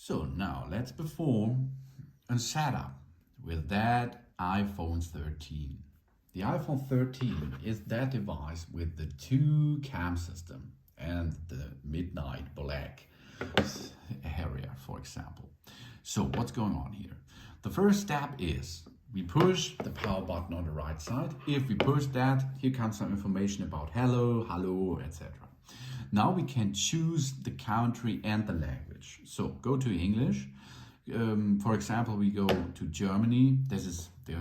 So now let's perform a setup with that iPhone 13. The iPhone 13 is that device with the 2-cam system and the midnight black area, for example. So what's going on here? The first step is we push the power button on the right side. If we push that, here comes some information about hello, etc. Now we can choose the country and the language. So go to English. For example, we go to Germany. This is the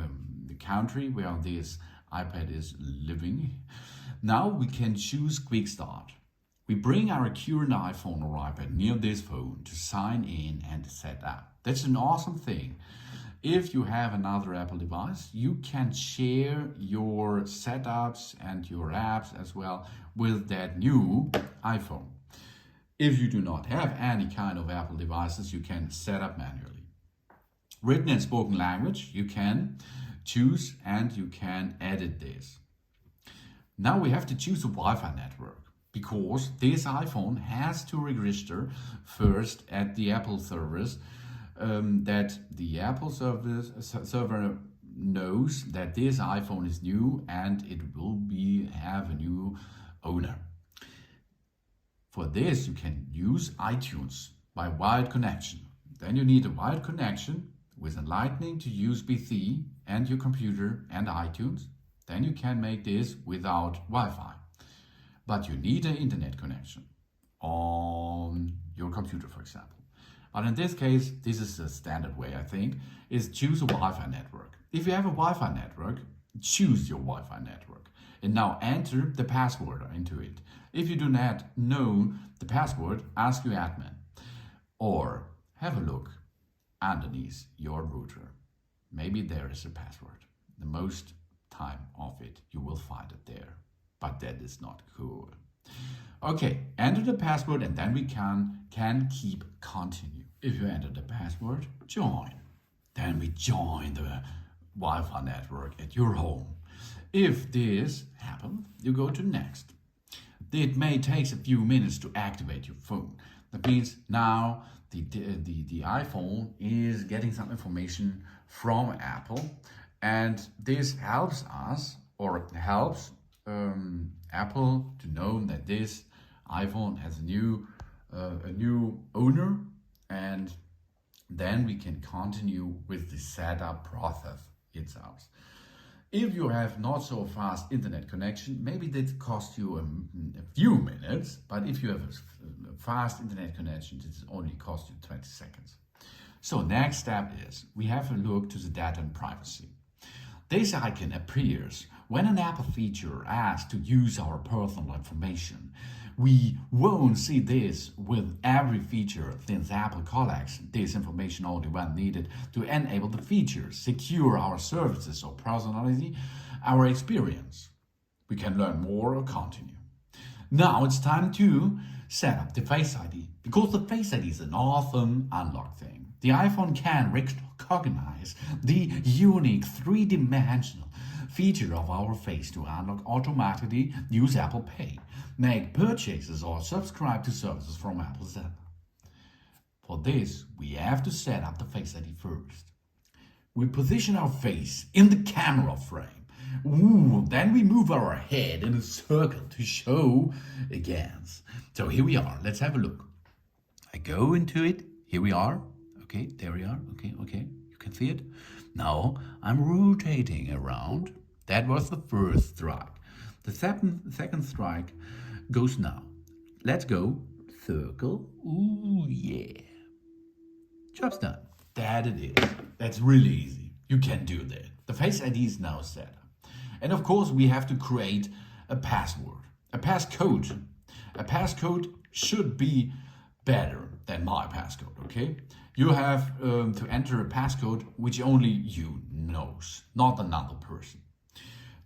country where this iPad is living. Now we can choose Quick Start. We bring our current iPhone or iPad near this phone to sign in and set up. That's an awesome thing. If you have another Apple device, you can share your setups and your apps as well with that new iPhone. If you do not have any kind of Apple devices, you can set up manually. Written and spoken language, you can choose and you can edit this. Now we have to choose a Wi-Fi network because this iPhone has to register first at the Apple service. That the Apple server knows that this iPhone is new and it will have a new owner. For this, you can use iTunes by wired connection. Then you need a wired connection with a Lightning to USB-C and your computer and iTunes. Then you can make this without Wi-Fi. But you need an internet connection on your computer, for example. But in this case, this is the standard way, I think, is choose a Wi-Fi network. If you have a Wi-Fi network, choose your Wi-Fi network. And now enter the password into it. If you do not know the password, ask your admin. Or have a look underneath your router. Maybe there is a password. The most time of it, you will find it there. But that is not cool. Okay, enter the password and then we can keep continue. If you enter the password, join. Then we join the Wi-Fi network at your home. If this happens, you go to next. It may take a few minutes to activate your phone. That means now the iPhone is getting some information from Apple, and this helps us or helps Apple to know that this iPhone has a new owner, and then we can continue with the setup process itself. If you have not so fast internet connection, maybe that costs you a few minutes, but if you have a fast internet connection, it only costs you 20 seconds. So next step is we have a look to the data and privacy. This icon appears when an Apple feature asks to use our personal information. We won't see this with every feature since Apple collects this information only when needed to enable the features, secure our services or personality, our experience. We can learn more or continue. Now it's time to set up the Face ID because the Face ID is an awesome unlock thing. The iPhone can recognize the unique three-dimensional feature of our face to unlock automatically, use Apple Pay, make purchases or subscribe to services from Apple's app. For this, we have to set up the Face ID first. We position our face in the camera frame. Then we move our head in a circle to show again. So here we are. Let's have a look. I go into it. Here we are. Okay, there we are. Okay. You can see it. Now I'm rotating around. That was the first strike. The second strike goes now. Let's go. Circle. Ooh, yeah. Job's done. That it is. That's really easy. You can do that. The Face ID is now set up. And of course, we have to create a password, a passcode. A passcode should be better than my passcode, okay? You have to enter a passcode which only you knows, not another person.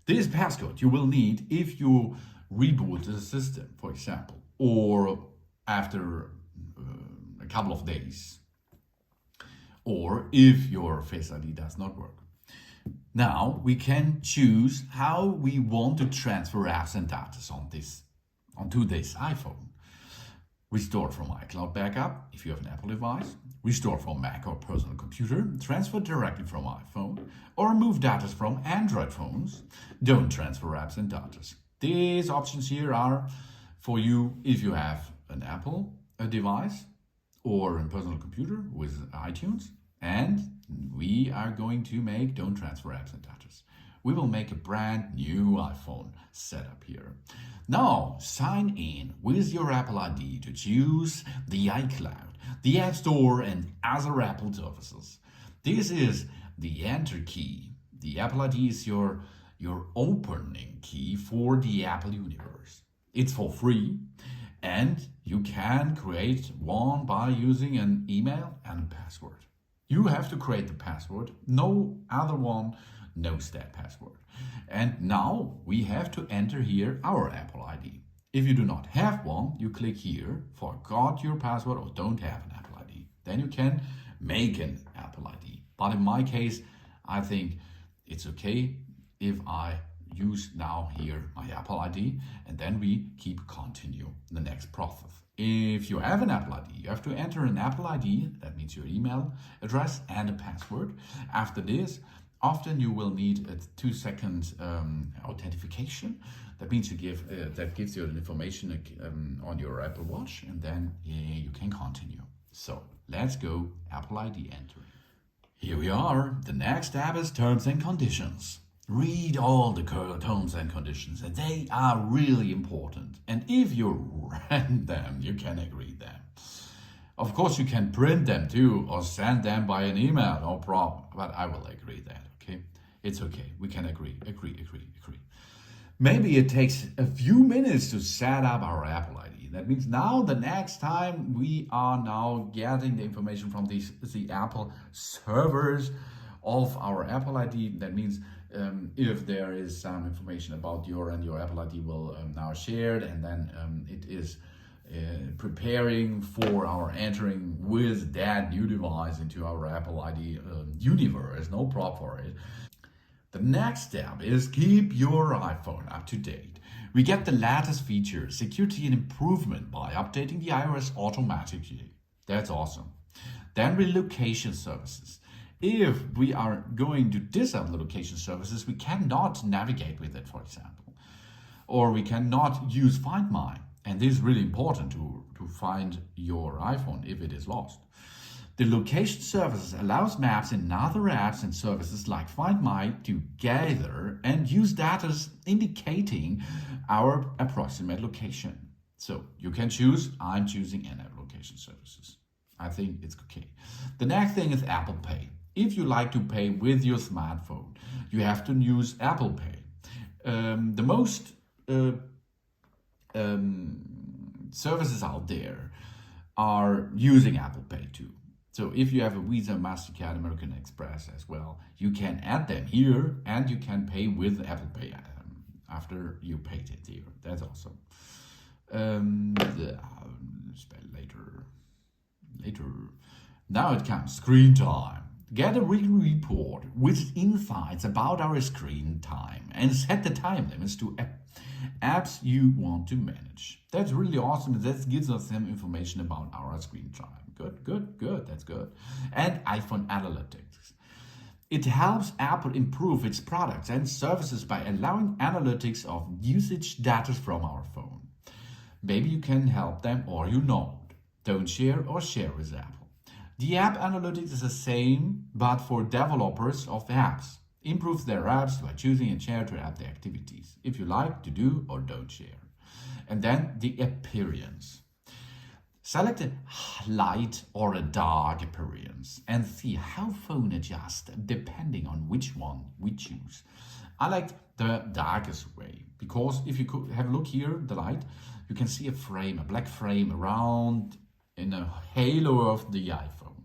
This passcode you will need if you reboot the system, for example, or after a couple of days, or if your Face ID does not work. Now we can choose how we want to transfer apps and data onto this iPhone. Restore from iCloud backup if you have an Apple device. Restore from Mac or personal computer. Transfer directly from iPhone. Or remove data from Android phones. Don't transfer apps and data. These options here are for you if you have an Apple device or a personal computer with iTunes. And we are going to make don't transfer apps and data. We will make a brand new iPhone setup here. Now sign in with your Apple ID to choose the iCloud, the App Store and other Apple services. This is the enter key. The Apple ID is your opening key for the Apple universe. It's for free and you can create one by using an email and a password. You have to create the password. No other one knows that password. And now we have to enter here our Apple ID. If you do not have one, you click here, forgot your password or don't have an Apple ID. Then you can make an Apple ID. But in my case, I think it's okay if I use now here my Apple ID and then we keep continue the next process. If you have an Apple ID, you have to enter an Apple ID, that means your email address and a password. After this, often you will need a 2-second authentication. That means you give that gives you the information on your Apple Watch, and then you can continue. So let's go Apple ID enter. Here we are. The next step is terms and conditions. Read all the terms and conditions, and they are really important. And if you read them, you can agree them. Of course, you can print them too or send them by an email, no problem. But I will agree that, okay? It's okay. We can agree. Maybe it takes a few minutes to set up our Apple ID. That means now the next time we are now getting the information from the Apple servers of our Apple ID. That means if there is some information about your Apple ID will now shared, and then it is preparing for our entering with that new device into our Apple ID universe, no problem for it. The next step is keep your iPhone up to date. We get the latest features, security and improvement by updating the iOS automatically. That's awesome. Then relocation services. If we are going to disable the location services, we cannot navigate with it, for example. Or we cannot use Find My. And this is really important to find your iPhone if it is lost. The location services allows maps and other apps and services like Find My to gather and use data indicating our approximate location. So you can choose, I'm choosing in-app location services. I think it's okay. The next thing is Apple Pay. If you like to pay with your smartphone, you have to use Apple Pay. The most services out there are using Apple Pay too. So if you have a Visa, MasterCard, American Express as well, you can add them here and you can pay with Apple Pay after you paid it here. That's awesome. Later. Now it comes screen time. Get a weekly report with insights about our screen time and set the time limits to apps you want to manage. That's really awesome. That gives us some information about our screen time. Good. That's good. And iPhone Analytics. It helps Apple improve its products and services by allowing analytics of usage data from our phone. Maybe you can help them or you don't. Don't share or share with Apple. The app analytics is the same, but for developers of apps. Improves their apps by choosing and share to add the activities, if you like to do or don't share. And then the appearance. Select a light or a dark appearance and see how phone adjusts depending on which one we choose. I like the darkest way because if you could have a look here, the light, you can see a black frame around in a halo of the iPhone.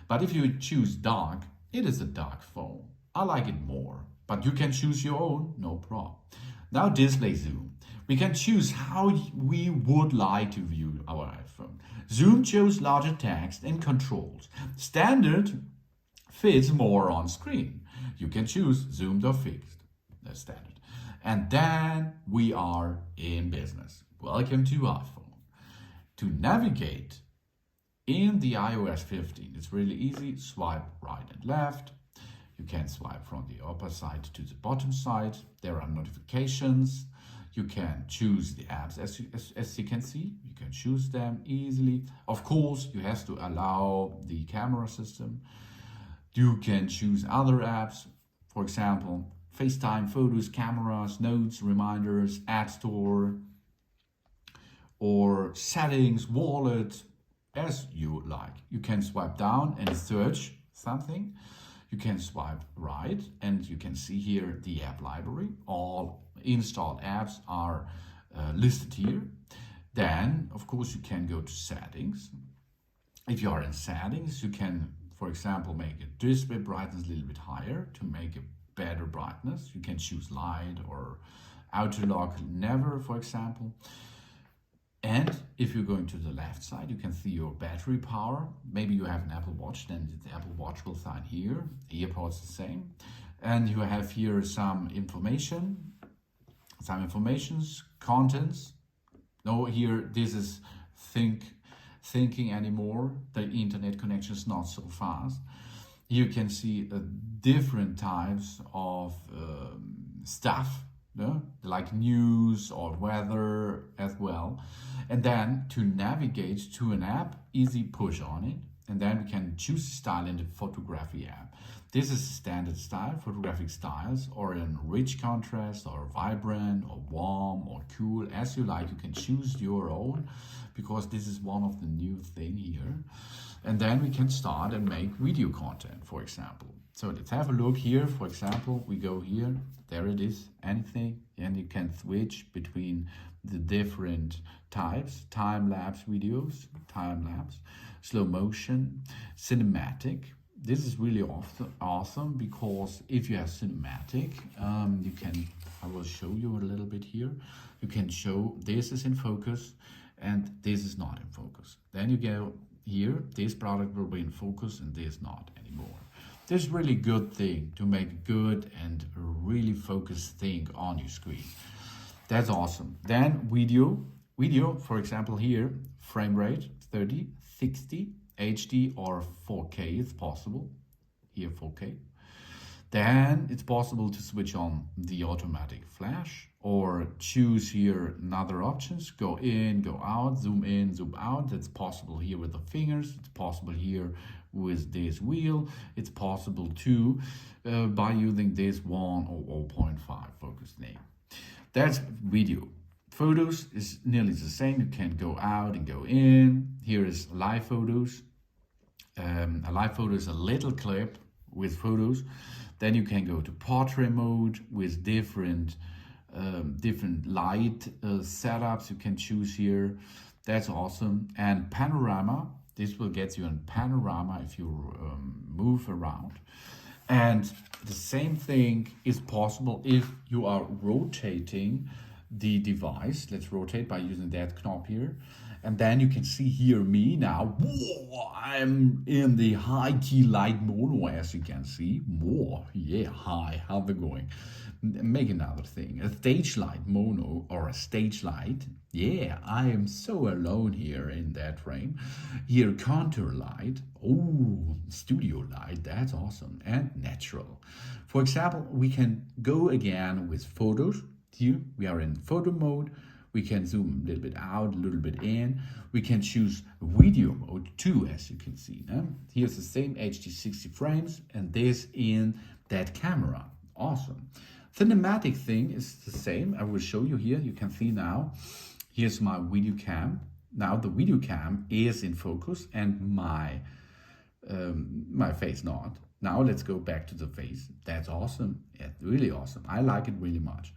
But if you choose dark, it is a dark phone. I like it more, but you can choose your own, no problem. Now display zoom. We can choose how we would like to view our iPhone. Zoom shows larger text and controls. Standard fits more on screen. You can choose zoomed or fixed. That's standard. And then we are in business. Welcome to iPhone. To navigate in the iOS 15, it's really easy. Swipe right and left. You can swipe from the upper side to the bottom side. There are notifications. You can choose the apps as you can see. You can choose them easily. Of course, you have to allow the camera system. You can choose other apps, for example, FaceTime, photos, cameras, notes, reminders, App Store, or settings, wallet, as you like. You can swipe down and search something. You can swipe right and you can see here the app library. All installed apps are listed here. Then, of course, you can go to settings. If you are in settings, you can, for example, make a display brightness a little bit higher to make a better brightness. You can choose light or auto lock never, for example. And if you're going to the left side, you can see your battery power. Maybe you have an Apple Watch, then the Apple Watch will sign here. EarPods the same. And you have here some informations, contents. No, here this is thinking anymore. The internet connection is not so fast. You can see different types of stuff, like news or weather as well. And then to navigate to an app, easy push on it. And then we can choose a style in the photography app. This is standard style, photographic styles, or in rich contrast, or vibrant, or warm, or cool, as you like. You can choose your own, because this is one of the new thing here. And then we can start and make video content, for example. So let's have a look here. For example, we go here, there it is, anything, and you can switch between the different types: time-lapse videos, time-lapse, slow motion, cinematic. This is really awesome because if you have cinematic, you can, I will show you a little bit here. You can show this is in focus and this is not in focus. Then you go here, this product will be in focus and this not anymore. This is really good thing to make a good and really focused thing on your screen. That's awesome. Then video, for example here, frame rate 30, 60, HD or 4K is possible. Here 4K. Then it's possible to switch on the automatic flash or choose here another options. Go in, go out, in, zoom out. That's possible here with the fingers. It's possible here with this wheel. It's possible too by using this 1 or 0.5 focus name. That's video. Photos is nearly the same. You can go out and go in. Here is live photos. A live photo is a little clip with photos. Then you can go to portrait mode with different light setups you can choose here. That's awesome. And panorama, this will get you in panorama if you move around. And the same thing is possible if you are rotating the device. Let's rotate by using that knob here. And then you can see here me now. Whoa, I'm in the high key light mono, as you can see. Whoa, yeah, hi, how's it going? Make another thing, a stage light mono or a stage light. Yeah, I am so alone here in that frame. Here, contour light. Oh, studio light, that's awesome. And natural. For example, we can go again with photos. Here, we are in photo mode. We can zoom a little bit out, a little bit in. We can choose video mode too, as you can see. Here's the same HD 60 frames and this in that camera. Awesome. Cinematic thing is the same. I will show you here. You can see now. Here's my video cam. Now the video cam is in focus and my face not. Now let's go back to the face. That's awesome. Yeah, really awesome. I like it really much.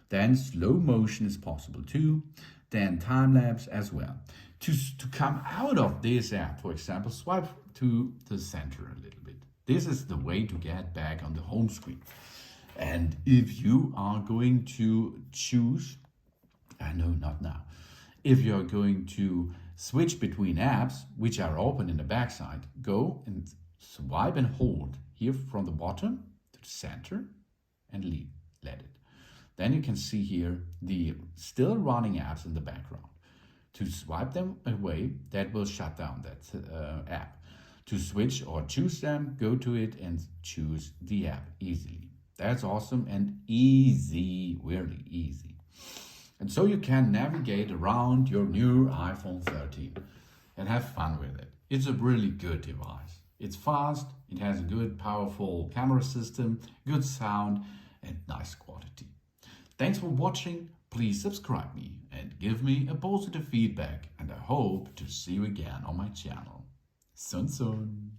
Then slow motion is possible too. Then time lapse as well. To come out of this app, for example, swipe to the center a little bit. This is the way to get back on the home screen. And if you are going to choose, no, not now. If you're going to switch between apps, which are open in the backside, go and swipe and hold here from the bottom to the center and let it. Then you can see here the still running apps in the background. To swipe them away, that will shut down that app. To switch or choose them, go to it and choose the app easily. That's awesome and easy, really easy. And so you can navigate around your new iPhone 13 and have fun with it. It's a really good device. It's fast, it has a good, powerful camera system, good sound, and nice quality. Thanks for watching. Please subscribe me and give me a positive feedback, and I hope to see you again on my channel. Sun sun.